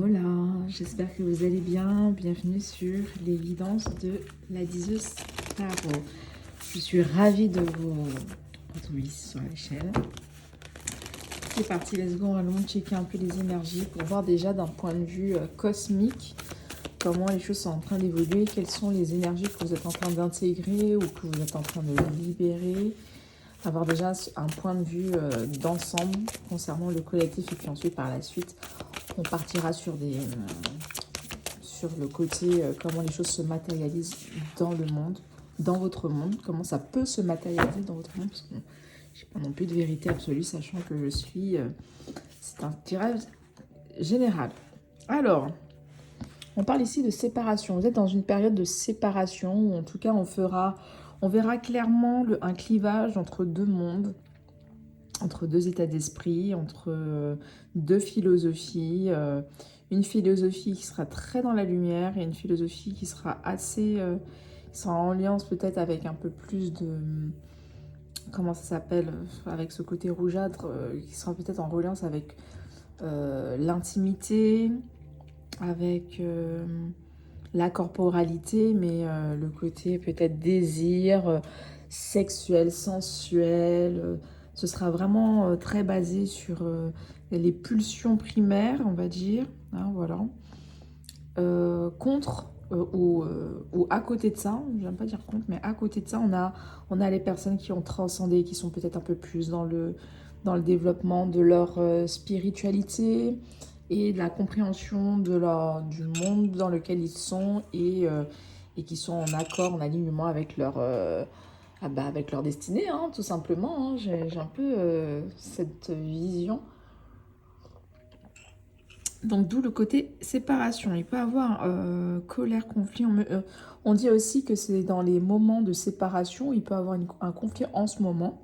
Hola, j'espère que vous allez bien. Bienvenue sur l'évidence de la diseuse tarot. Je suis ravie de vous retrouver ici sur la chaîne. C'est parti, let's go, allons checker un peu les énergies pour voir déjà d'un point de vue cosmique comment les choses sont en train d'évoluer, quelles sont les énergies que vous êtes en train d'intégrer ou que vous êtes en train de libérer. Avoir déjà un point de vue d'ensemble concernant le collectif et puis ensuite par la suite on partira sur le côté comment les choses se matérialisent dans le monde, dans votre monde, comment ça peut se matérialiser dans votre monde, parce que je n'ai pas non plus de vérité absolue, sachant que je suis... c'est un tirage général. Alors, on parle ici de séparation. Vous êtes dans une période de séparation, ou en tout cas on verra clairement un clivage entre deux mondes, entre deux états d'esprit, entre deux philosophies, une philosophie qui sera très dans la lumière et une philosophie qui sera assez, qui sera en lien peut-être avec un peu plus de, comment ça s'appelle, avec ce côté rougeâtre, qui sera peut-être en reliance avec l'intimité, avec la corporalité, mais le côté peut-être désir sexuel, sensuel. Ce sera vraiment très basé sur les pulsions primaires, on va dire. Hein, voilà. Contre ou à côté de ça, j'aime pas dire contre, mais à côté de ça, on a les personnes qui ont transcendé, qui sont peut-être un peu plus dans le développement de leur spiritualité et de la compréhension du monde dans lequel ils sont et qui sont en accord, en alignement avec avec leur destinée, hein, tout simplement. Hein. J'ai un peu cette vision. Donc d'où le côté séparation. Il peut y avoir colère, conflit. On dit aussi que c'est dans les moments de séparation, il peut y avoir un conflit en ce moment.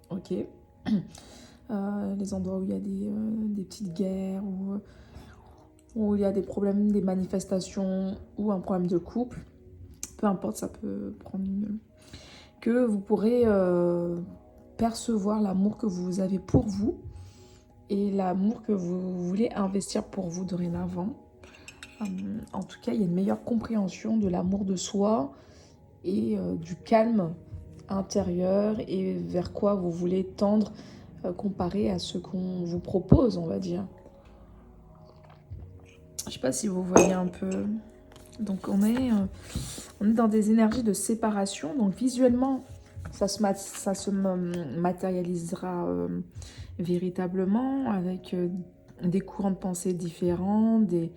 Ok. Les endroits où il y a des petites guerres, où il y a des problèmes, des manifestations, ou un problème de couple. Peu importe, ça peut prendre que vous pourrez percevoir l'amour que vous avez pour vous et l'amour que vous voulez investir pour vous dorénavant. En tout cas, il y a une meilleure compréhension de l'amour de soi et du calme intérieur et vers quoi vous voulez tendre comparé à ce qu'on vous propose, on va dire. Je ne sais pas si vous voyez un peu. Donc on est dans des énergies de séparation. Donc visuellement, ça se matérialisera véritablement avec des courants de pensée différents, des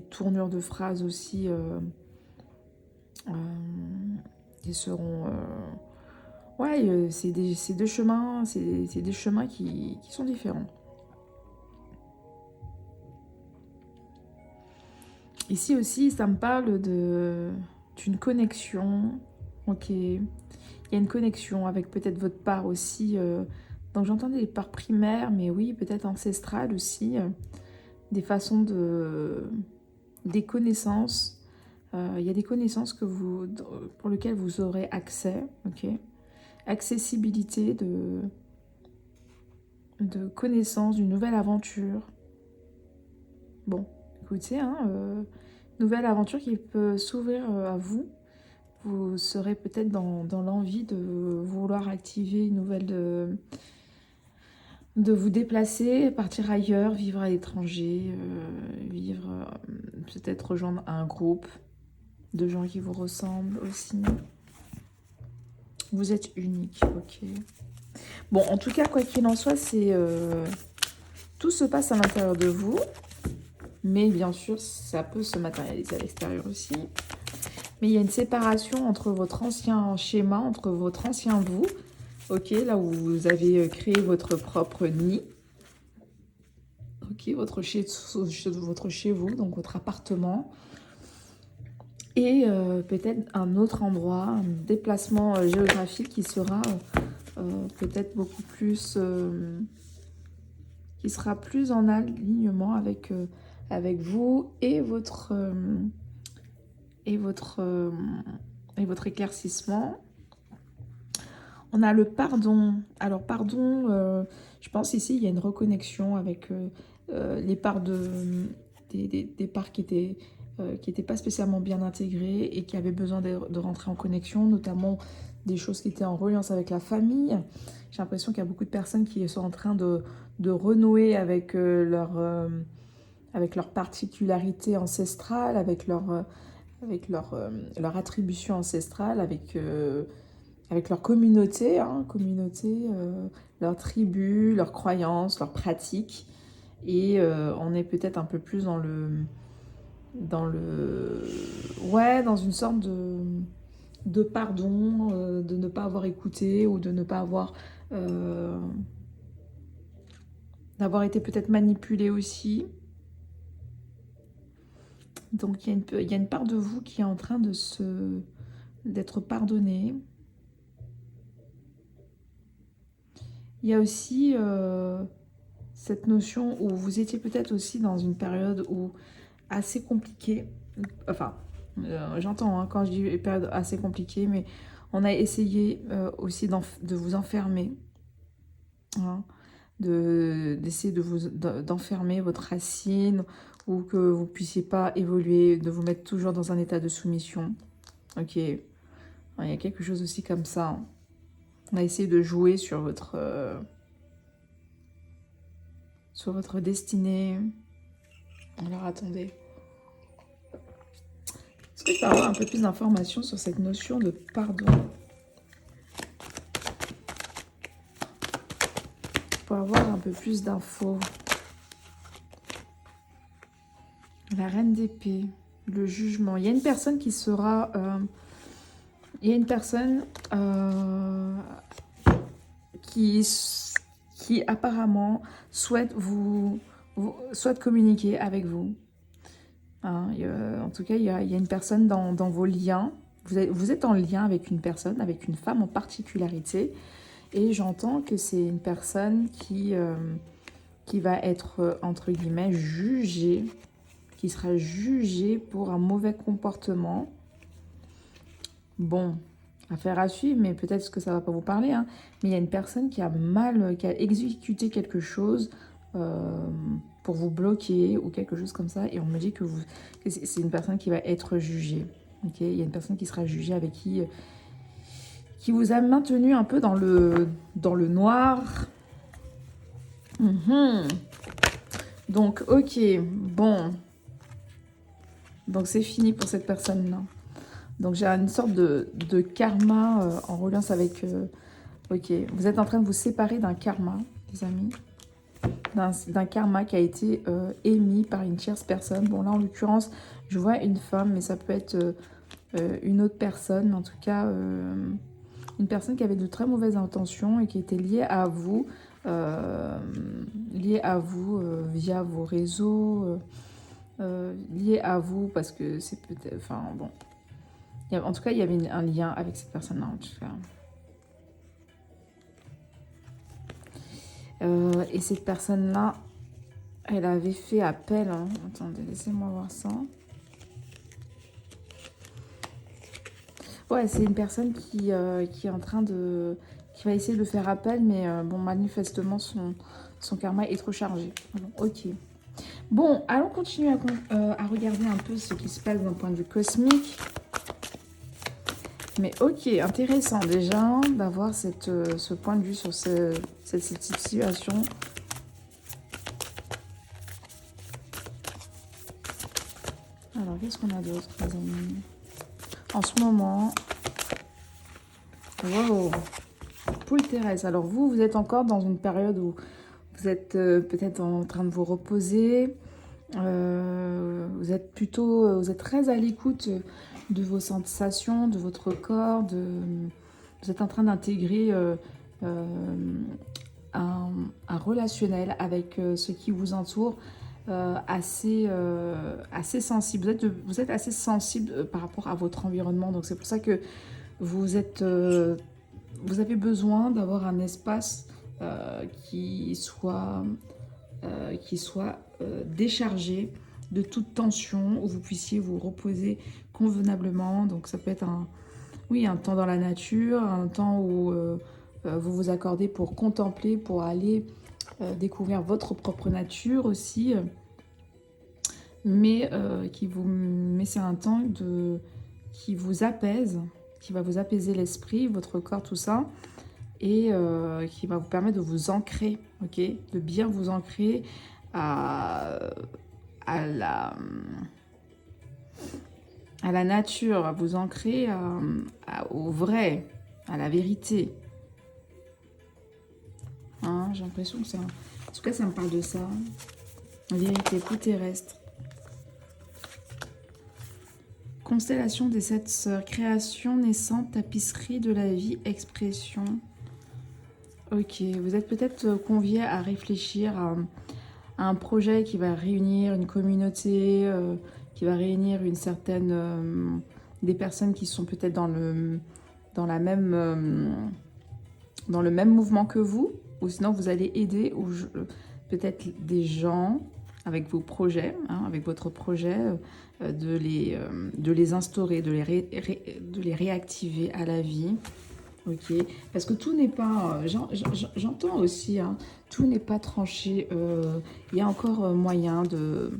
tournures de phrases aussi qui seront... ouais, c'est deux chemins, c'est des chemins qui sont différents. Ici aussi, ça me parle d'une connexion. Ok. Il y a une connexion avec peut-être votre part aussi. Donc j'entendais les parts primaires, mais oui, peut-être ancestrales aussi. Des façons des connaissances. Il y a des connaissances pour lesquelles vous aurez accès. Ok. Accessibilité de connaissances, d'une nouvelle aventure. Bon, écoutez, hein, nouvelle aventure qui peut s'ouvrir à vous. Vous serez peut-être dans l'envie de vouloir activer une nouvelle... de vous déplacer, partir ailleurs, vivre à l'étranger, peut-être rejoindre un groupe de gens qui vous ressemblent aussi. Vous êtes unique, ok. Bon, en tout cas, quoi qu'il en soit, tout se passe à l'intérieur de vous, mais bien sûr, ça peut se matérialiser à l'extérieur aussi. Mais il y a une séparation entre votre ancien schéma, entre votre ancien vous, ok, là où vous avez créé votre propre nid, ok, votre chez vous, donc votre appartement, et peut-être un autre endroit, un déplacement géographique qui sera peut-être beaucoup plus, qui sera plus en alignement avec vous et votre éclaircissement. On a le pardon. Alors pardon, je pense ici il y a une reconnexion avec les parts des parts qui étaient pas spécialement bien intégrées et qui avaient besoin de rentrer en connexion, notamment des choses qui étaient en reliance avec la famille. J'ai l'impression qu'il y a beaucoup de personnes qui sont en train de renouer avec leur particularité ancestrale, leur attribution ancestrale, avec leur communauté, leur tribu, leurs croyances, leurs pratiques. Et on est peut-être un peu plus dans une sorte de pardon, de ne pas avoir écouté ou de ne pas d'avoir été peut-être manipulé aussi. Donc il y a une part de vous qui est en train d'être pardonnée. Il y a aussi cette notion où vous étiez peut-être aussi dans une période assez compliquée. Enfin, j'entends quand je dis période assez compliquée, mais on a essayé aussi de vous enfermer. Hein, d'essayer d'enfermer votre racine ou que vous puissiez pas évoluer, de vous mettre toujours dans un état de soumission. Ok, il y a quelque chose aussi comme ça. On a essayé de jouer sur votre destinée. Alors attendez. Est-ce que je peux avoir un peu plus d'informations sur cette notion de pardon? Pour avoir un peu plus d'infos. La reine d'épée, le jugement. Il y a une personne qui sera... il y a une personne qui apparemment souhaite souhaite communiquer avec vous. Hein, en tout cas, il y a une personne dans vos liens. Vous êtes en lien avec une personne, avec une femme en particularité. Et j'entends que c'est une personne qui va être, entre guillemets, jugée, qui sera jugée pour un mauvais comportement. Bon, affaire à suivre, mais peut-être que ça ne va pas vous parler. Hein. Mais il y a une personne qui a exécuté quelque chose pour vous bloquer ou quelque chose comme ça. Et on me dit que c'est une personne qui va être jugée. Okay, il y a une personne qui sera jugée avec qui vous a maintenu un peu dans le noir. Donc, ok, bon. Donc, c'est fini pour cette personne-là. Donc, j'ai une sorte de karma en reliance avec... ok, vous êtes en train de vous séparer d'un karma, les amis. D'un karma qui a été émis par une tierce personne. Bon, là, en l'occurrence, je vois une femme, mais ça peut être une autre personne. En tout cas, une personne qui avait de très mauvaises intentions et qui était liée à vous, via vos réseaux, liée à vous parce que c'est peut-être... Enfin, bon. En tout cas, il y avait un lien avec cette personne-là, en tout cas. Et cette personne-là, elle avait fait appel. Hein. Attendez, laissez-moi voir ça. Ouais, c'est une personne qui est en train de... qui va essayer de faire appel, mais bon, manifestement, son karma est trop chargé. Alors, ok. Bon, allons continuer à regarder un peu ce qui se passe d'un point de vue cosmique. Mais ok, intéressant déjà d'avoir ce point de vue sur cette situation. Alors, qu'est-ce qu'on a d'autre, les amis? En ce moment... Wow! Poule terrestre. Alors, vous êtes encore dans une période où vous êtes peut-être en train de vous reposer. Vous êtes très à l'écoute de vos sensations, de votre corps. Vous êtes en train d'intégrer un relationnel avec ce qui vous entoure assez sensible. Vous êtes assez sensible par rapport à votre environnement. Donc, c'est pour ça que vous avez besoin d'avoir un espace qui soit déchargé de toute tension, où vous puissiez vous reposer convenablement. Donc ça peut être un temps dans la nature, un temps où vous vous accordez pour contempler, pour aller découvrir votre propre nature aussi. Mais c'est un temps qui vous apaise, qui va vous apaiser l'esprit, votre corps, tout ça, et qui va vous permettre de vous ancrer, ok, de bien vous ancrer à, à la, à la nature, à vous ancrer au vrai, à la vérité. Hein, j'ai l'impression que ça... En tout cas, ça me parle de ça. Vérité, coup terrestre. Constellation des 7 sœurs. Création, naissante, tapisserie de la vie, expression. Ok, vous êtes peut-être conviés à réfléchir à un projet qui va réunir une communauté, qui va réunir une certaine... des personnes qui sont peut-être dans le même mouvement que vous, ou sinon vous allez aider peut-être des gens avec vos projets, hein, avec votre projet, de les instaurer, de les réactiver à la vie. Ok, parce que tout n'est pas, j'entends aussi, hein, tout n'est pas tranché. Il y a encore moyen de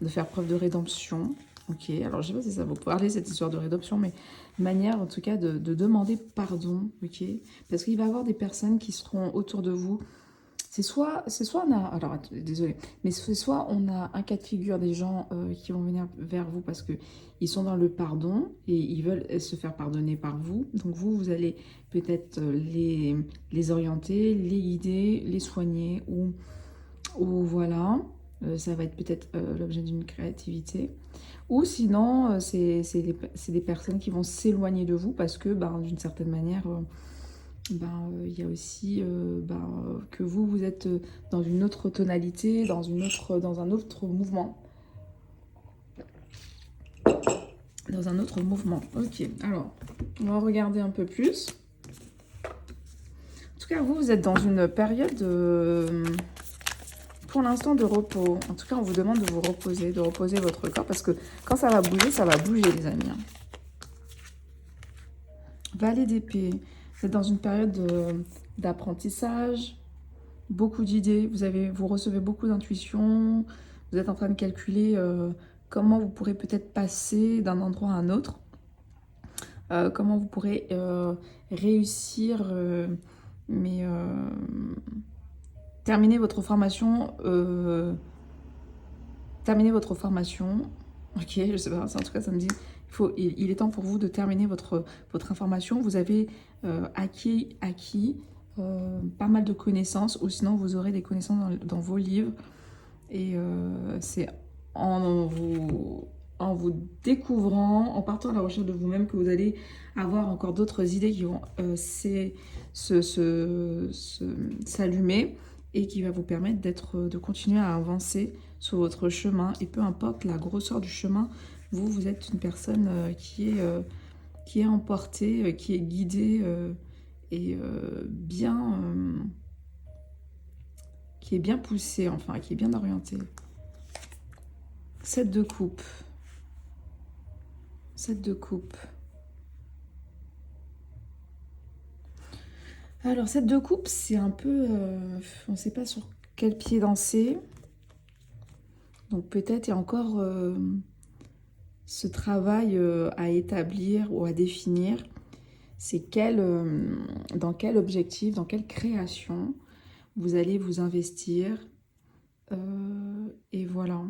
faire preuve de rédemption. Ok, alors je ne sais pas si ça va vous parler cette histoire de rédemption, mais manière en tout cas de demander pardon. Ok, parce qu'il va y avoir des personnes qui seront autour de vous. C'est soit on a, alors désolé, mais c'est soit on a un cas de figure des gens qui vont venir vers vous parce que ils sont dans le pardon et ils veulent se faire pardonner par vous. Donc vous allez peut-être les orienter, les guider, les soigner ou voilà. Ça va être peut-être l'objet d'une créativité. Ou sinon, c'est des personnes qui vont s'éloigner de vous parce que, d'une certaine manière, il y a aussi que vous êtes dans une autre tonalité, dans un autre mouvement. Dans un autre mouvement. Ok, alors, on va regarder un peu plus. En tout cas, vous êtes dans une période, pour l'instant, de repos. En tout cas, on vous demande de vous reposer, de reposer votre corps, parce que quand ça va bouger, les amis. Valet d'épée. Vous êtes dans une période d'apprentissage, beaucoup d'idées, vous recevez beaucoup d'intuition, vous êtes en train de calculer comment vous pourrez peut-être passer d'un endroit à un autre, comment vous pourrez réussir, terminer votre formation, ok, je sais pas, en tout cas ça me dit, il est temps pour vous de terminer votre information. Vous avez acquis pas mal de connaissances, ou sinon vous aurez des connaissances dans vos livres. Et c'est en vous découvrant, en partant à la recherche de vous-même, que vous allez avoir encore d'autres idées qui vont s'allumer et qui va vous permettre de continuer à avancer sur votre chemin. Et peu importe la grosseur du chemin, vous êtes une personne qui est emportée, qui est guidée et qui est bien poussée, enfin, qui est bien orientée. 7 de coupe. 7 de coupe. Alors, 7 de coupe, c'est un peu... on ne sait pas sur quel pied danser. Donc, peut-être il y a encore ce travail à établir ou à définir. C'est dans quel objectif, dans quelle création vous allez vous investir. Et voilà.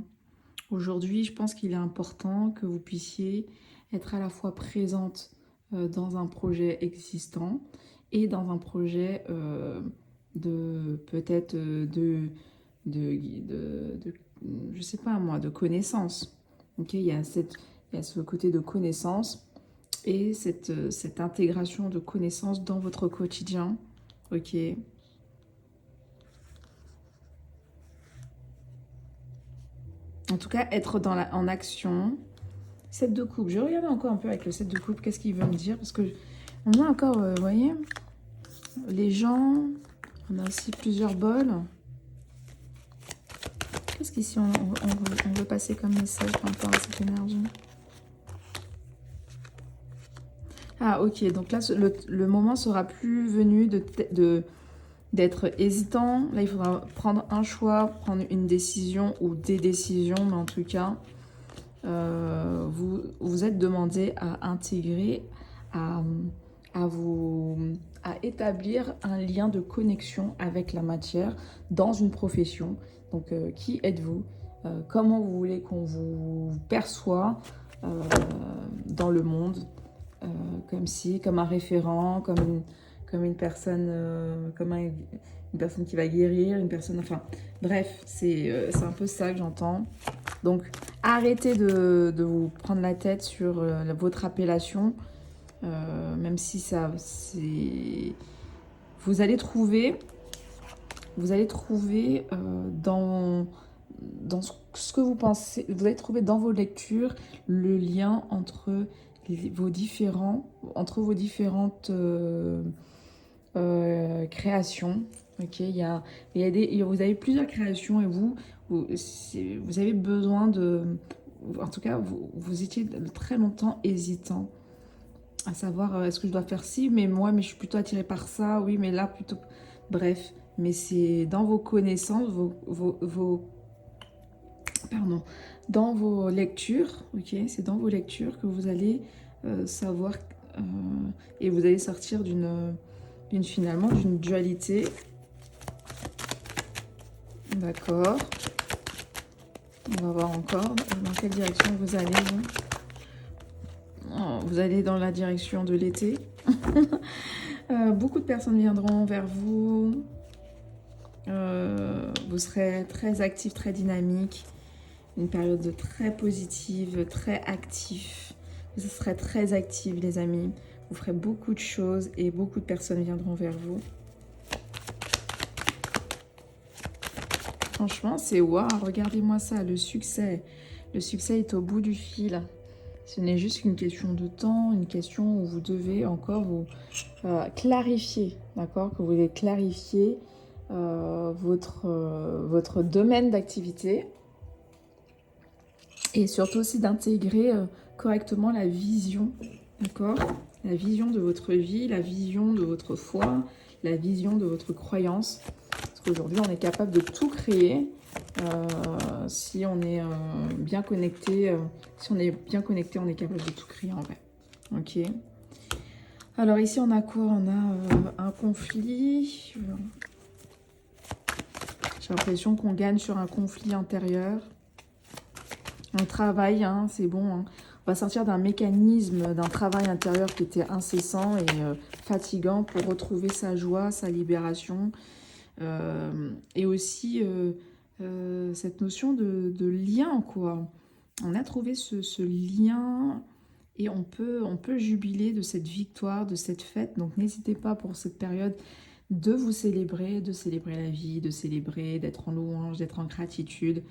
Aujourd'hui, je pense qu'il est important que vous puissiez être à la fois présente dans un projet existant et dans un projet de peut-être je sais pas moi, de connaissance. Ok, il y a ce côté de connaissance et cette intégration de connaissances dans votre quotidien. Ok. En tout cas, être en action. 7 de coupe. Je vais regarder encore un peu avec le 7 de coupe. Qu'est-ce qu'il veut me dire? Parce que on a encore, vous voyez, les gens. On a aussi plusieurs bols. Qu'est-ce qu'ici on veut passer comme message par rapport à cette énergie? Ah, ok. Donc là, le moment sera plus venu d'être hésitant. Là, il faudra prendre un choix, prendre une décision ou des décisions, mais en tout cas, vous êtes demandé à intégrer, à, à, vous, à établir un lien de connexion avec la matière dans une profession. Donc, qui êtes-vous? Comment vous voulez qu'on vous perçoit dans le monde? Comme un référent, comme une personne, une personne qui va guérir, une personne, enfin, bref, c'est un peu ça que j'entends. Donc, arrêtez de vous prendre la tête sur votre appellation, même si ça, c'est... Vous allez trouver dans ce que vous pensez, vous allez trouver dans vos lectures le lien entre vos différentes créations. Ok, vous avez plusieurs créations et vous avez besoin de... En tout cas, vous étiez très longtemps hésitant à savoir est-ce que je dois faire ci, mais je suis plutôt attirée par ça, oui, mais là plutôt... Bref, mais c'est dans vos connaissances, pardon, dans vos lectures, ok, c'est dans vos lectures que vous allez savoir euh, et vous allez sortir finalement d'une dualité. D'accord. On va voir encore dans quelle direction vous allez. Vous allez dans la direction de l'été. Beaucoup de personnes viendront vers vous. Vous serez très actif, très dynamique. Une période très positive, très actif. Vous serez très actif, les amis. Vous ferez beaucoup de choses et beaucoup de personnes viendront vers vous. Franchement, c'est waouh, regardez-moi ça, le succès. Le succès est au bout du fil. Ce n'est juste qu'une question de temps, une question où vous devez encore vous clarifier, d'accord? Que vous devez clarifier votre domaine d'activité et surtout aussi d'intégrer correctement la vision, d'accord? La vision de votre vie, la vision de votre foi, la vision de votre croyance. Parce qu'aujourd'hui, on est capable de tout créer si on est bien connecté. Si on est bien connecté, on est capable de tout créer en vrai. Ok. Alors ici, on a quoi? On a un conflit. J'ai l'impression qu'on gagne sur un conflit intérieur. On travaille, hein, c'est bon. Hein. On va sortir d'un mécanisme, d'un travail intérieur qui était incessant et fatigant pour retrouver sa joie, sa libération. Et aussi cette notion de lien, quoi. On a trouvé ce lien et on peut jubiler de cette victoire, de cette fête. Donc n'hésitez pas pour cette période de vous célébrer, de célébrer la vie, de célébrer, d'être en louange, d'être en gratitude,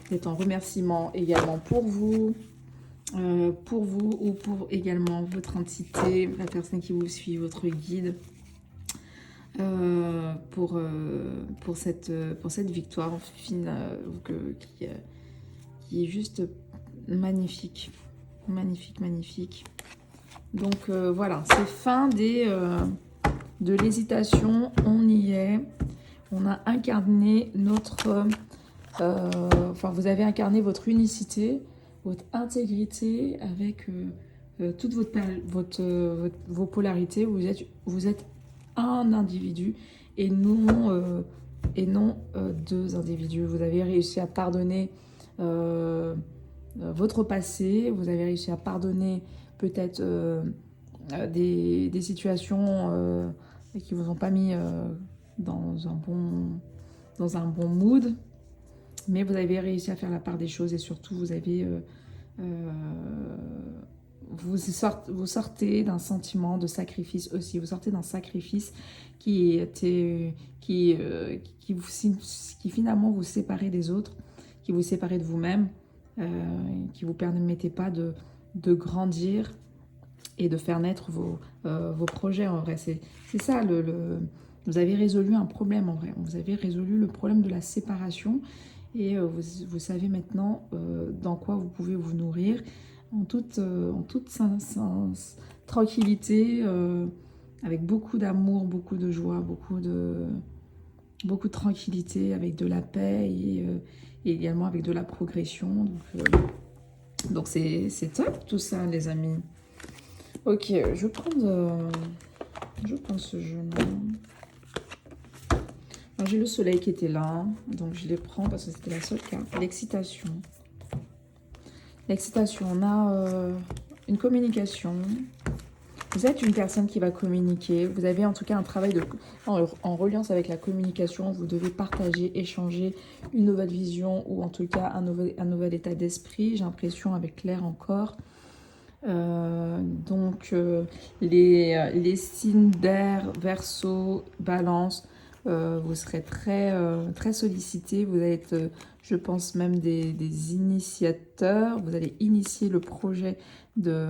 d'être en remerciement également pour vous ou pour également votre entité, la personne qui vous suit, votre guide. Pour cette victoire qui est juste magnifique. Magnifique, magnifique. Donc voilà, c'est fin de l'hésitation. On y est. On a incarné vous avez incarné votre unicité, votre intégrité avec toutes vos polarités. Vous êtes un individu et non deux individus. Vous avez réussi à pardonner votre passé, vous avez réussi à pardonner peut-être des situations qui vous ont pas mis dans un bon mood, mais vous avez réussi à faire la part des choses et surtout vous avez vous sortez d'un sentiment de sacrifice aussi. Vous sortez d'un sacrifice qui finalement vous séparait des autres, qui vous séparait de vous-même, qui vous permettait pas de grandir et de faire naître vos projets en vrai. C'est ça, vous avez résolu un problème en vrai. Vous avez résolu le problème de la séparation et vous savez maintenant dans quoi vous pouvez vous nourrir en toute tranquillité, avec beaucoup d'amour, beaucoup de joie, beaucoup de beaucoup de tranquillité, avec de la paix et également avec de la progression. Donc c'est top tout ça, les amis. Ok, je vais prendre ce jeu-là. J'ai le soleil qui était là, donc je les prends parce que c'était la seule carte. L'excitation. L'excitation, on a une communication. Vous êtes une personne qui va communiquer. Vous avez en tout cas un travail en reliance avec la communication. Vous devez partager, échanger une nouvelle vision ou en tout cas un nouvel état d'esprit. J'ai l'impression avec l'air encore. Les signes d'air, Verseau, Balance, vous serez très sollicités. Vous allez être, je pense, même des initiateurs. Vous allez initier le projet de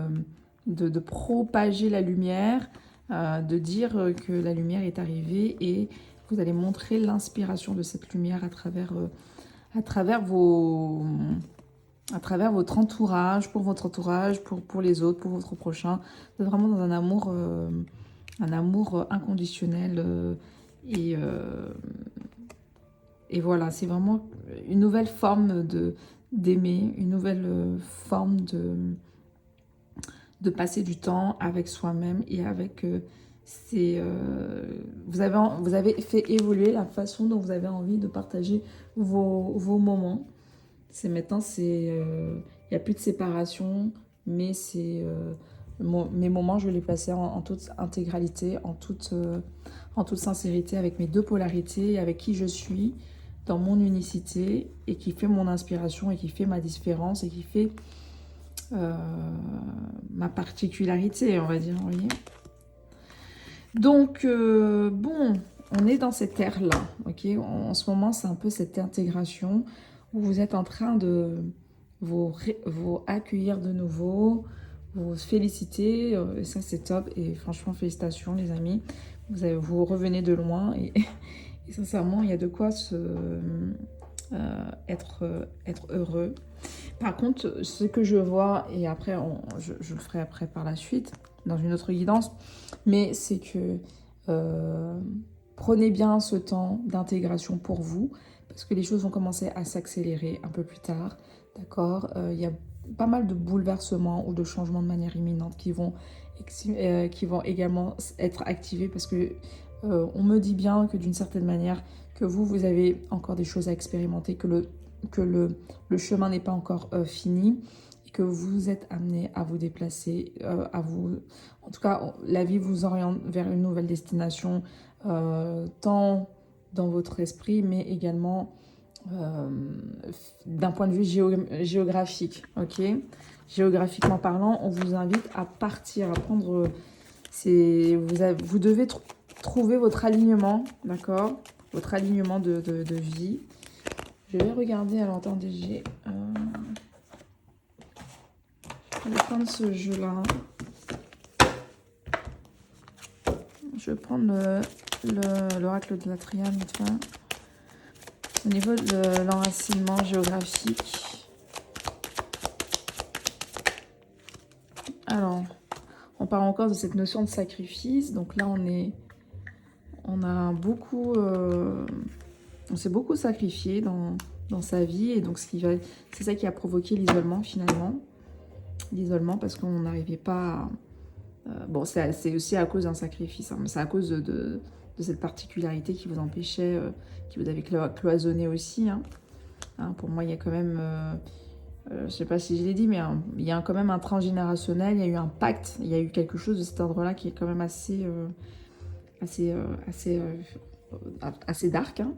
propager la lumière, de dire que la lumière est arrivée et vous allez montrer l'inspiration de cette lumière à travers votre entourage, pour votre entourage, pour les autres, pour votre prochain. Vous êtes vraiment dans un amour inconditionnel et voilà, c'est vraiment une nouvelle forme d'aimer, une nouvelle forme de passer du temps avec soi-même et avec vous avez fait évoluer la façon dont vous avez envie de partager vos moments. C'est maintenant, il n'y a plus de séparation, mais mes moments, je vais les passer en toute intégralité, en toute sincérité, avec mes deux polarités, avec qui je suis, dans mon unicité, et qui fait mon inspiration, et qui fait ma différence, et qui fait ma particularité, on va dire, vous voyez. Donc, bon, on est dans cette ère-là, ok. En ce moment, c'est un peu cette intégration où vous êtes en train de vous accueillir de nouveau, vous féliciter, et ça c'est top, et franchement, félicitations les amis. Vous revenez de loin, et sincèrement, il y a de quoi être heureux. Par contre, ce que je vois, et après, je le ferai après par la suite, dans une autre guidance, mais c'est que prenez bien ce temps d'intégration pour vous, parce que les choses vont commencer à s'accélérer un peu plus tard, d'accord. Il y a pas mal de bouleversements ou de changements de manière imminente qui vont également être activés, parce que on me dit bien que d'une certaine manière, que vous avez encore des choses à expérimenter, que le chemin n'est pas encore fini, et que vous êtes amené à vous déplacer, en tout cas, la vie vous oriente vers une nouvelle destination, tant dans votre esprit, mais également d'un point de vue géographique, ok. Géographiquement parlant, on vous invite à partir, à prendre... vous devez trouver votre alignement, d'accord, votre alignement de vie. Je vais regarder, alors attendez, je vais prendre ce jeu-là. Je vais prendre l'oracle de la triade, enfin, au niveau de l'enracinement géographique. Alors, on parle encore de cette notion de sacrifice. Donc là, on s'est beaucoup sacrifié dans sa vie, et donc c'est ça qui a provoqué l'isolement finalement. L'isolement parce qu'on n'arrivait pas à... bon, c'est aussi à cause d'un sacrifice, hein, mais c'est à cause de cette particularité qui vous empêchait, qui vous avait cloisonné aussi. Hein. Pour moi, il y a quand même... je ne sais pas si je l'ai dit, mais il y a quand même un transgénérationnel, il y a eu un pacte, il y a eu quelque chose de cet ordre-là qui est quand même assez dark, hein,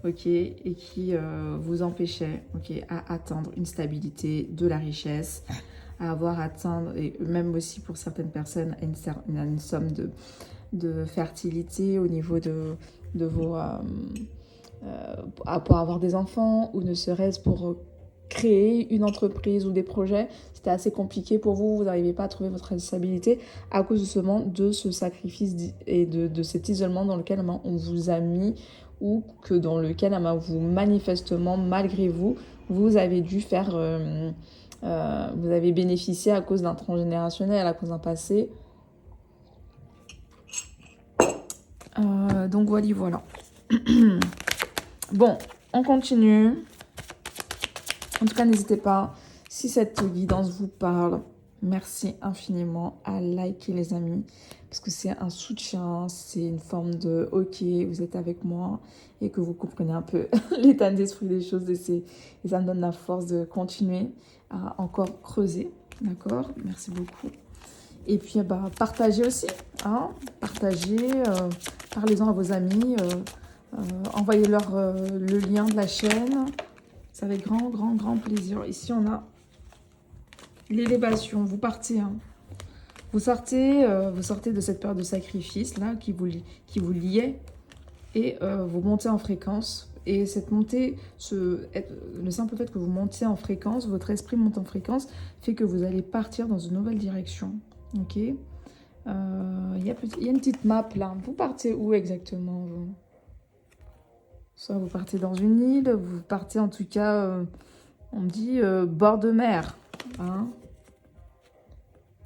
ok, et qui vous empêchait, ok, à atteindre une stabilité, de la richesse, à atteindre, et même aussi pour certaines personnes, une somme de fertilité au niveau de vos... pour avoir des enfants, ou ne serait-ce pour créer une entreprise ou des projets. C'était assez compliqué pour vous, vous n'arrivez pas à trouver votre stabilité à cause justement de ce sacrifice et de cet isolement dans lequel on vous a mis, ou que dans lequel vous, manifestement, malgré vous, vous avez dû faire... vous avez bénéficié à cause d'un transgénérationnel, à cause d'un passé. Donc voilà. Bon, on continue. En tout cas, n'hésitez pas, si cette guidance vous parle, merci infiniment à liker les amis, parce que c'est un soutien, c'est une forme de ok, vous êtes avec moi et que vous comprenez un peu l'état d'esprit des choses et ça me donne la force de continuer à encore creuser, d'accord? Merci beaucoup. Et puis bah, partagez aussi, hein? Partagez, parlez-en à vos amis, envoyez-leur le lien de la chaîne. C'est avec grand, grand, grand plaisir. Ici, on a l'élévation. Vous partez. Hein. Vous sortez de cette période de sacrifice là qui vous liait et vous montez en fréquence. Et cette montée, le simple fait que vous montiez en fréquence, votre esprit monte en fréquence, fait que vous allez partir dans une nouvelle direction. Ok. Il y a une petite map là. Vous partez où exactement vous? Soit vous partez dans une île, vous partez en tout cas, on me dit bord de mer. Hein,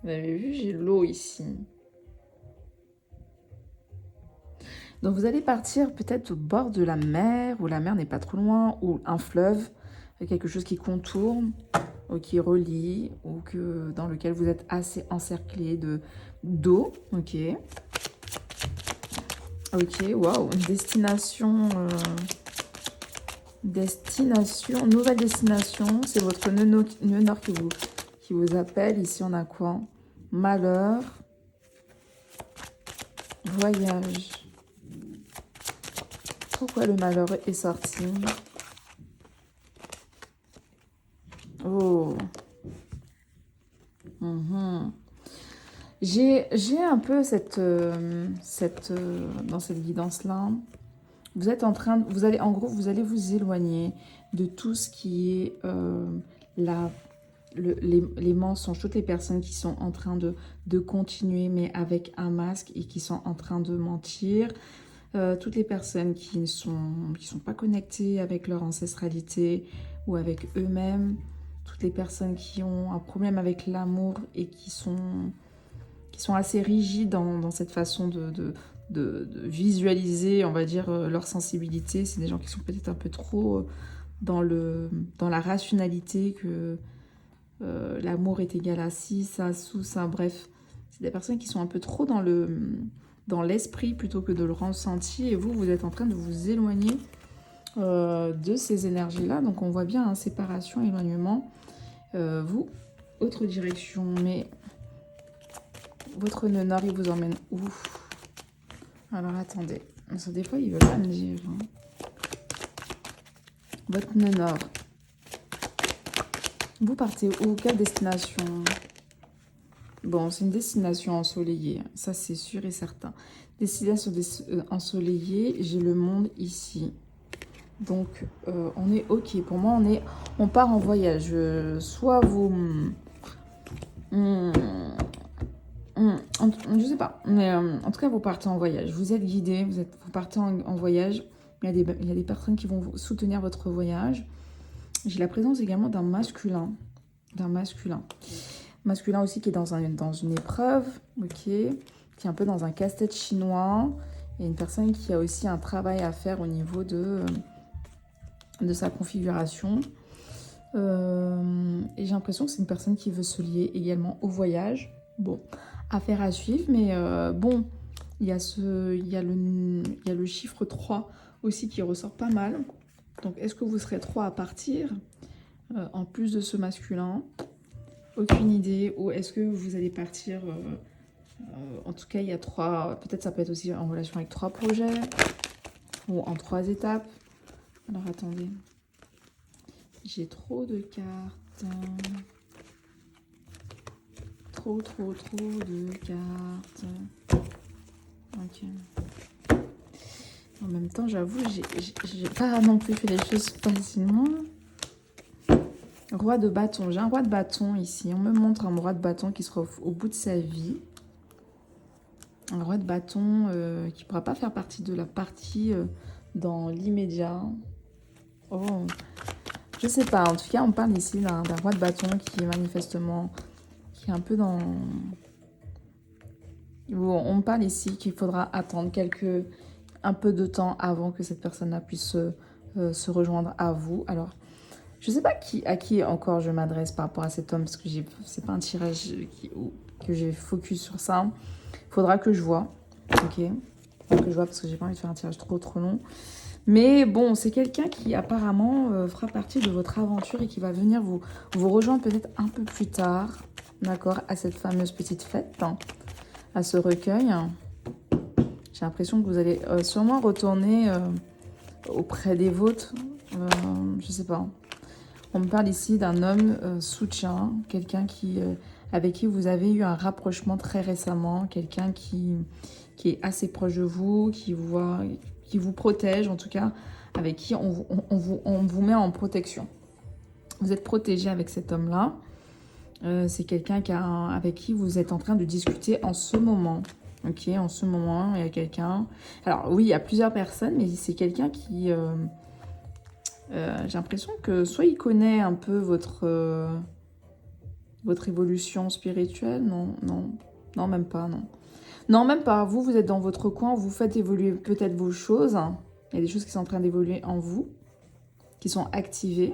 vous avez vu, j'ai l'eau ici. Donc vous allez partir peut-être au bord de la mer, où la mer n'est pas trop loin, ou un fleuve, quelque chose qui contourne, ou qui relie, ou dans lequel vous êtes assez encerclé d'eau. Ok. Ok, waouh, une destination... nouvelle destination, c'est votre nœud nord qui vous appelle. Ici, on a quoi? Malheur, voyage. Pourquoi le malheur est sorti? Oh. J'ai un peu dans cette guidance-là, vous êtes en train, vous allez vous éloigner de tout ce qui est les mensonges, toutes les personnes qui sont en train de continuer, mais avec un masque et qui sont en train de mentir. Toutes les personnes qui ne sont pas connectées avec leur ancestralité ou avec eux-mêmes. Toutes les personnes qui ont un problème avec l'amour et qui sont assez rigides dans cette façon de visualiser, on va dire, leur sensibilité. C'est des gens qui sont peut-être un peu trop dans la rationalité, que l'amour est égal à ci, ça, sous, ça, bref. C'est des personnes qui sont un peu trop dans l'esprit plutôt que de le ressenti. Et vous êtes en train de vous éloigner de ces énergies-là. Donc on voit bien, hein, séparation, éloignement. Vous, autre direction, mais votre nœud nord, il vous emmène où? Alors attendez, ça, des fois il veut pas me dire. Hein. Votre nœud nord. Vous partez où? Quelle destination? Bon, c'est une destination ensoleillée, ça c'est sûr et certain. Destination ensoleillée, j'ai le monde ici. Donc, on est ok. Pour moi, on part en voyage. Soit vous... je sais pas. Mais en tout cas, vous partez en voyage. Vous êtes guidé, vous partez en voyage. Il y a des personnes qui vont soutenir votre voyage. J'ai la présence également d'un masculin. Masculin aussi qui est dans une épreuve, ok, qui est un peu dans un casse-tête chinois. Il y a une personne qui a aussi un travail à faire au niveau de sa configuration. Et j'ai l'impression que c'est une personne qui veut se lier également au voyage. Bon, affaire à suivre, mais bon, il y a le chiffre 3 aussi qui ressort pas mal. Donc, est-ce que vous serez 3 à partir en plus de ce masculin? Aucune idée. Ou est-ce que vous allez partir en tout cas, il y a 3... Peut-être ça peut être aussi en relation avec 3 projets. Ou en 3 étapes. Alors, attendez. J'ai trop de cartes. Trop de cartes. Ok. En même temps, j'avoue, j'ai pas non plus fait les choses facilement. Roi de bâton. J'ai un roi de bâton ici. On me montre un roi de bâton qui sera au bout de sa vie. Un roi de bâton qui ne pourra pas faire partie de la partie dans l'immédiat. Oh, je sais pas. En tout cas, on parle ici d'un roi de bâton qui est manifestement... qui est un peu dans... Bon, on parle ici qu'il faudra attendre un peu de temps avant que cette personne-là puisse se rejoindre à vous. Alors, je ne sais pas à qui encore je m'adresse par rapport à cet homme, parce que c'est pas un tirage que j'ai focus sur ça. Il faudra que je vois, ok? Que je vois parce que j'ai pas envie de faire un tirage trop long. Mais bon, c'est quelqu'un qui apparemment fera partie de votre aventure et qui va venir vous rejoindre peut-être un peu plus tard, d'accord, à cette fameuse petite fête, hein, à ce recueil. J'ai l'impression que vous allez sûrement retourner auprès des vôtres, je sais pas. On me parle ici d'un homme soutien, quelqu'un avec qui vous avez eu un rapprochement très récemment, quelqu'un qui est assez proche de vous, qui vous protège en tout cas, avec qui on vous met en protection. Vous êtes protégé avec cet homme-là. C'est quelqu'un avec qui vous êtes en train de discuter en ce moment. Ok, en ce moment, il y a quelqu'un... Alors oui, il y a plusieurs personnes, mais c'est quelqu'un qui... j'ai l'impression que soit il connaît un peu votre évolution spirituelle, non, même pas, non. Non, même pas, vous êtes dans votre coin, vous faites évoluer peut-être vos choses, il y a des choses qui sont en train d'évoluer en vous, qui sont activées,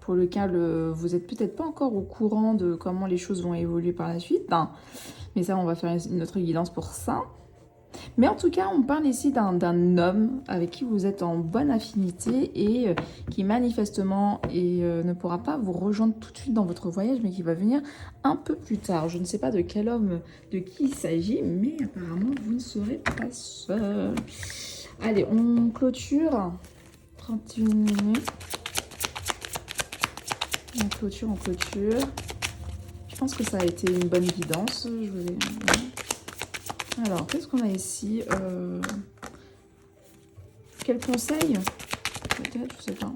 pour lequel vous n'êtes peut-être pas encore au courant de comment les choses vont évoluer par la suite, hein. Mais ça, on va faire une autre guidance pour ça. Mais en tout cas, on parle ici d'un homme avec qui vous êtes en bonne affinité et qui manifestement ne pourra pas vous rejoindre tout de suite dans votre voyage, mais qui va venir un peu plus tard. Je ne sais pas de quel homme, de qui il s'agit, mais apparemment, vous ne serez pas seul. Allez, on clôture. 31 minutes. On clôture. Je pense que ça a été une bonne guidance. Alors, qu'est-ce qu'on a ici Quel conseil? Peut-être, je sais pas.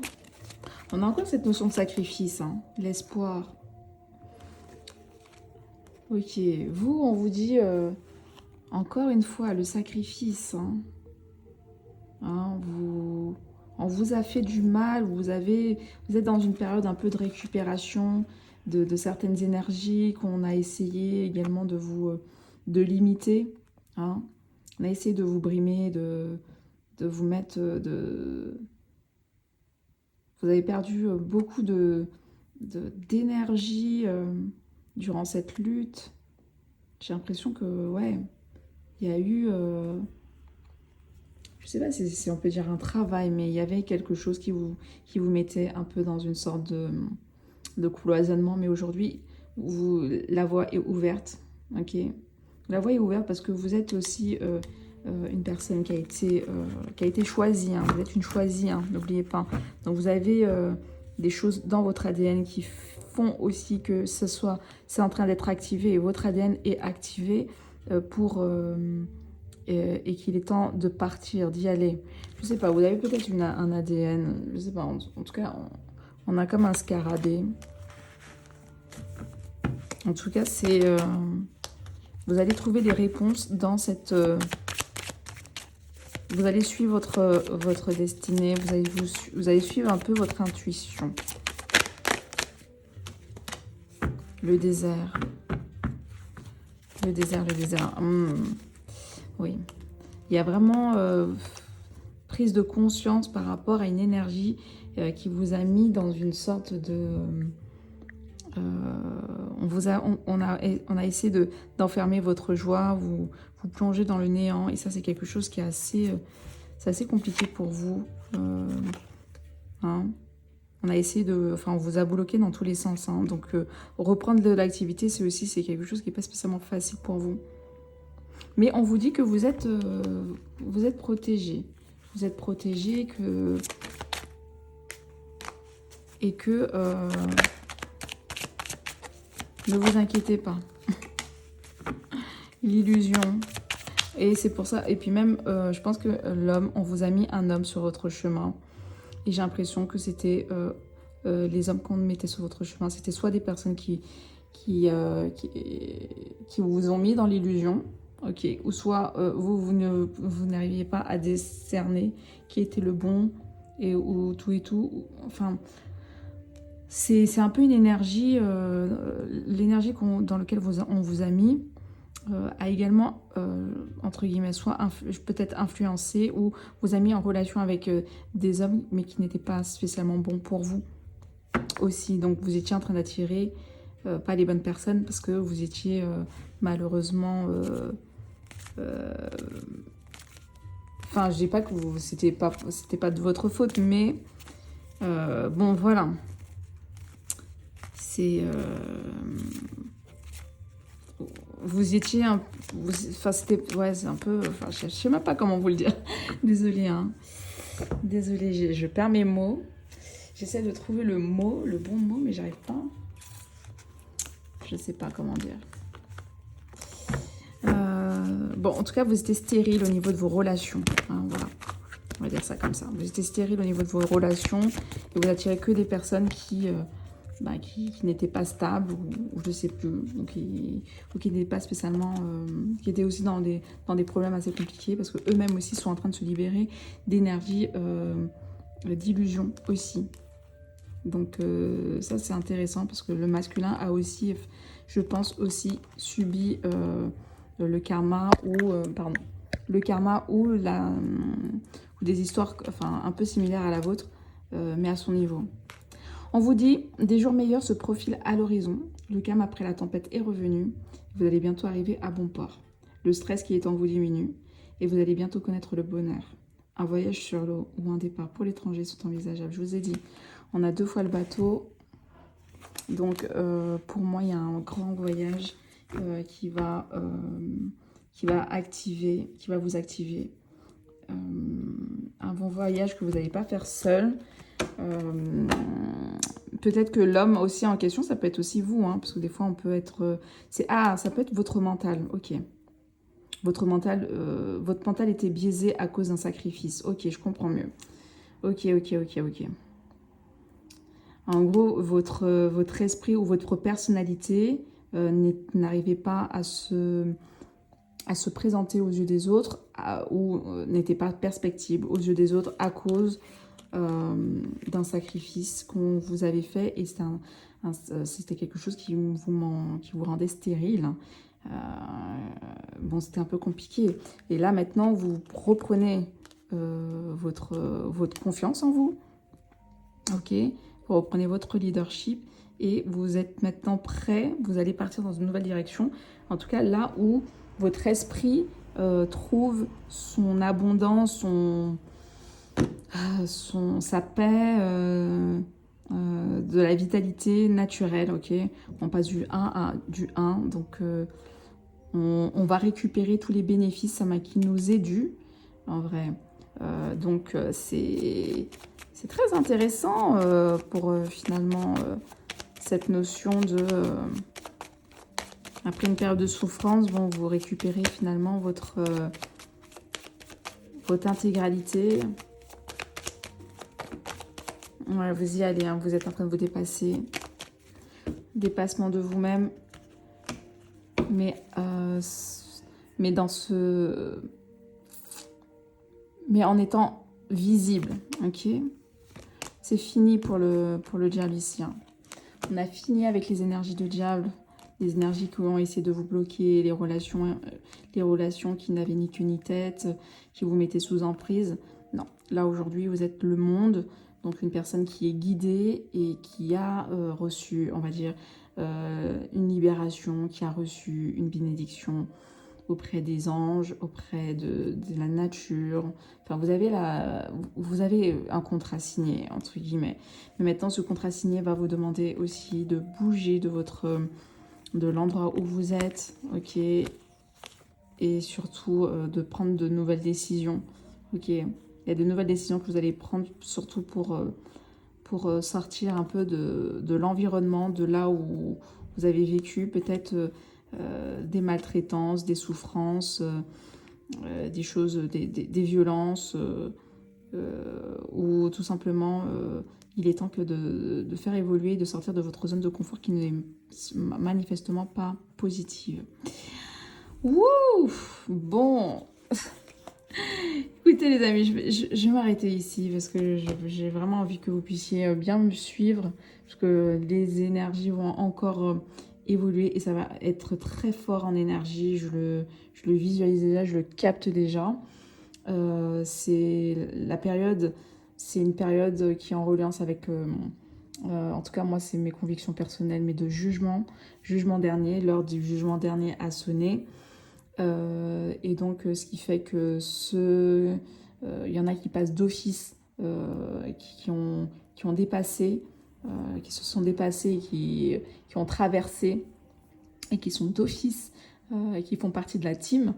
On a encore cette notion de sacrifice, hein, l'espoir. Ok, vous, on vous dit encore une fois le sacrifice. On vous a fait du mal, vous êtes dans une période un peu de récupération de certaines énergies qu'on a essayé également de limiter. Hein. On a essayé de vous brimer, de vous mettre Vous avez perdu beaucoup d'énergie durant cette lutte. J'ai l'impression que, ouais, il y a eu... je sais pas si on peut dire un travail, mais il y avait quelque chose qui vous mettait un peu dans une sorte de cloisonnement. Mais aujourd'hui, la voie est ouverte. Ok, la voie est ouverte parce que vous êtes aussi une personne qui a été choisie. Hein. Vous êtes une choisie, hein, n'oubliez pas. Donc vous avez des choses dans votre ADN qui font aussi que c'est en train d'être activé et votre ADN est activé et qu'il est temps de partir, d'y aller. Je sais pas, vous avez peut-être un ADN, je sais pas, en tout cas, on a comme un scarabée. En tout cas, vous allez trouver des réponses dans cette... vous allez suivre votre destinée, vous allez suivre un peu votre intuition. Le désert. Le désert. Oui. Il y a vraiment prise de conscience par rapport à une énergie qui vous a mis dans une sorte de... on a essayé d'enfermer votre joie, vous plonger dans le néant. Et ça, c'est quelque chose qui est assez compliqué pour vous. Hein. On a essayé on vous a bloqué dans tous les sens. Hein. Donc, reprendre de l'activité, c'est quelque chose qui n'est pas spécialement facile pour vous. Mais on vous dit que vous êtes protégé. Vous êtes protégé et que ne vous inquiétez pas. L'illusion. Et c'est pour ça. Et puis même, je pense que l'homme, on vous a mis un homme sur votre chemin. Et j'ai l'impression que c'était les hommes qu'on mettait sur votre chemin. C'était soit des personnes qui vous ont mis dans l'illusion. Ok, ou soit vous n'arriviez pas à décerner qui était le bon ou tout. Enfin, c'est un peu une énergie, l'énergie dans laquelle on vous a mis. a également, entre guillemets, soit peut-être influencé ou vous a mis en relation avec des hommes, mais qui n'étaient pas spécialement bons pour vous aussi. Donc vous étiez en train d'attirer pas les bonnes personnes parce que vous étiez malheureusement... Enfin, je dis pas que c'était pas de votre faute, mais bon, voilà. C'est... vous étiez enfin, c'était... Ouais, c'est un peu... Enfin, je sais même pas comment vous le dire. Désolée, hein. Désolée, je perds mes mots. J'essaie de trouver le bon mot, mais j'arrive pas. Je sais pas comment dire. Bon, en tout cas, vous étiez stérile au niveau de vos relations. Hein, voilà. On va dire ça comme ça. Vous étiez stérile au niveau de vos relations et vous attirez que des personnes qui n'étaient pas stables ou je sais plus, ou qui n'étaient pas spécialement, qui étaient aussi dans des problèmes assez compliqués parce que eux-mêmes aussi sont en train de se libérer d'énergie, d'illusion aussi. Donc ça c'est intéressant parce que le masculin a aussi, je pense aussi, subi le karma ou des histoires enfin, un peu similaires à la vôtre, mais à son niveau. On vous dit, des jours meilleurs se profilent à l'horizon. Le calme après la tempête est revenu. Vous allez bientôt arriver à bon port. Le stress qui est en vous diminue et vous allez bientôt connaître le bonheur. Un voyage sur l'eau ou un départ pour l'étranger sont envisageables. Je vous ai dit, on a 2 fois le bateau. Donc, pour moi, il y a un grand voyage qui va vous activer. Un bon voyage que vous n'allez pas faire seul. Peut-être que l'homme aussi en question, ça peut être aussi vous, hein, parce que des fois on peut être... ça peut être votre mental, ok. Votre mental était biaisé à cause d'un sacrifice. Ok, je comprends mieux. Ok. En gros, votre esprit ou votre personnalité n'arrivait pas à se présenter aux yeux des autres ou n'était pas perspective aux yeux des autres à cause d'un sacrifice qu'on vous avait fait et c'était quelque chose qui vous rendait stérile. Bon, c'était un peu compliqué. Et là, maintenant, vous reprenez votre confiance en vous. Ok, vous reprenez votre leadership et vous êtes maintenant prêt. Vous allez partir dans une nouvelle direction. En tout cas, là où votre esprit trouve son abondance, sa paix, de la vitalité naturelle, ok. On passe du 1 à du 1, donc on va récupérer tous les bénéfices qui nous est dû, en vrai. Donc c'est très intéressant pour finalement cette notion de... après une période de souffrance, bon, vous récupérez finalement votre intégralité. Ouais, vous y allez, hein, vous êtes en train de vous dépasser. Dépassement de vous-même. Mais en étant visible, ok. C'est fini pour le diable ici. Hein. On a fini avec les énergies de diable, les énergies qui ont essayé de vous bloquer, les relations qui n'avaient ni queue ni tête, qui vous mettaient sous emprise. Non, là aujourd'hui vous êtes le monde. Donc une personne qui est guidée et qui a reçu, on va dire, une libération, qui a reçu une bénédiction auprès des anges, auprès de la nature. Enfin, vous avez un contrat signé, entre guillemets. Mais maintenant, ce contrat signé va vous demander aussi de bouger de l'endroit où vous êtes, ok, et surtout de prendre de nouvelles décisions, ok. Il y a de nouvelles décisions que vous allez prendre, surtout pour sortir un peu de l'environnement, de là où vous avez vécu peut-être des maltraitances, des souffrances, des choses, des violences, ou tout simplement il est temps que de faire évoluer, de sortir de votre zone de confort qui n'est manifestement pas positive. Wouh! Bon. Écoutez les amis, je vais m'arrêter ici parce que j'ai vraiment envie que vous puissiez bien me suivre parce que les énergies vont encore évoluer et ça va être très fort en énergie. Je le visualise déjà, je le capte déjà. C'est une période qui est en reliance avec, en tout cas moi c'est mes convictions personnelles, mais de jugement dernier, l'heure du jugement dernier a sonné. Et donc ce qui fait que il y en a qui passent d'office, qui ont dépassé, qui se sont dépassés, qui ont traversé et qui sont d'office, qui font partie de la team.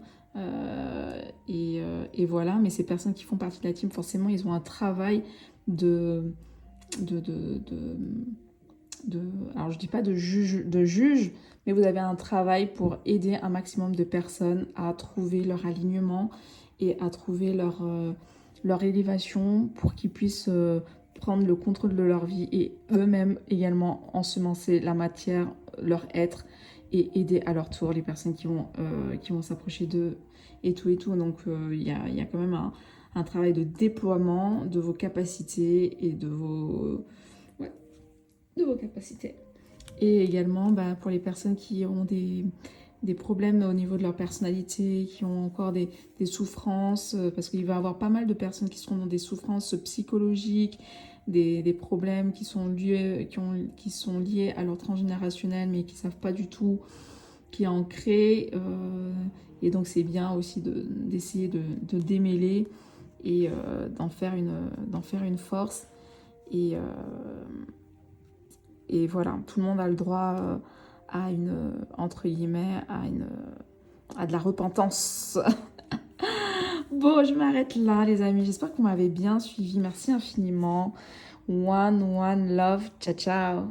Et voilà, mais ces personnes qui font partie de la team, forcément, ils ont un travail de, de, de, de, alors je dis pas de juge, mais vous avez un travail pour aider un maximum de personnes à trouver leur alignement et à trouver leur élévation pour qu'ils puissent prendre le contrôle de leur vie et eux-mêmes également ensemencer la matière, leur être et aider à leur tour les personnes qui vont s'approcher d'eux et tout et tout. Donc il y a quand même un travail de déploiement de vos capacités et ouais, de vos capacités. Et également pour les personnes qui ont des problèmes au niveau de leur personnalité, qui ont encore des souffrances, parce qu'il va y avoir pas mal de personnes qui seront dans des souffrances psychologiques, des problèmes qui sont liés à leur transgénérationnel, mais qui ne savent pas du tout qui est ancré. Et donc c'est bien aussi d'essayer de démêler et d'en faire une force. Et voilà, tout le monde a le droit à entre guillemets, à de la repentance. Bon, je m'arrête là, les amis. J'espère que vous m'avez bien suivi. Merci infiniment. One love. Ciao, ciao.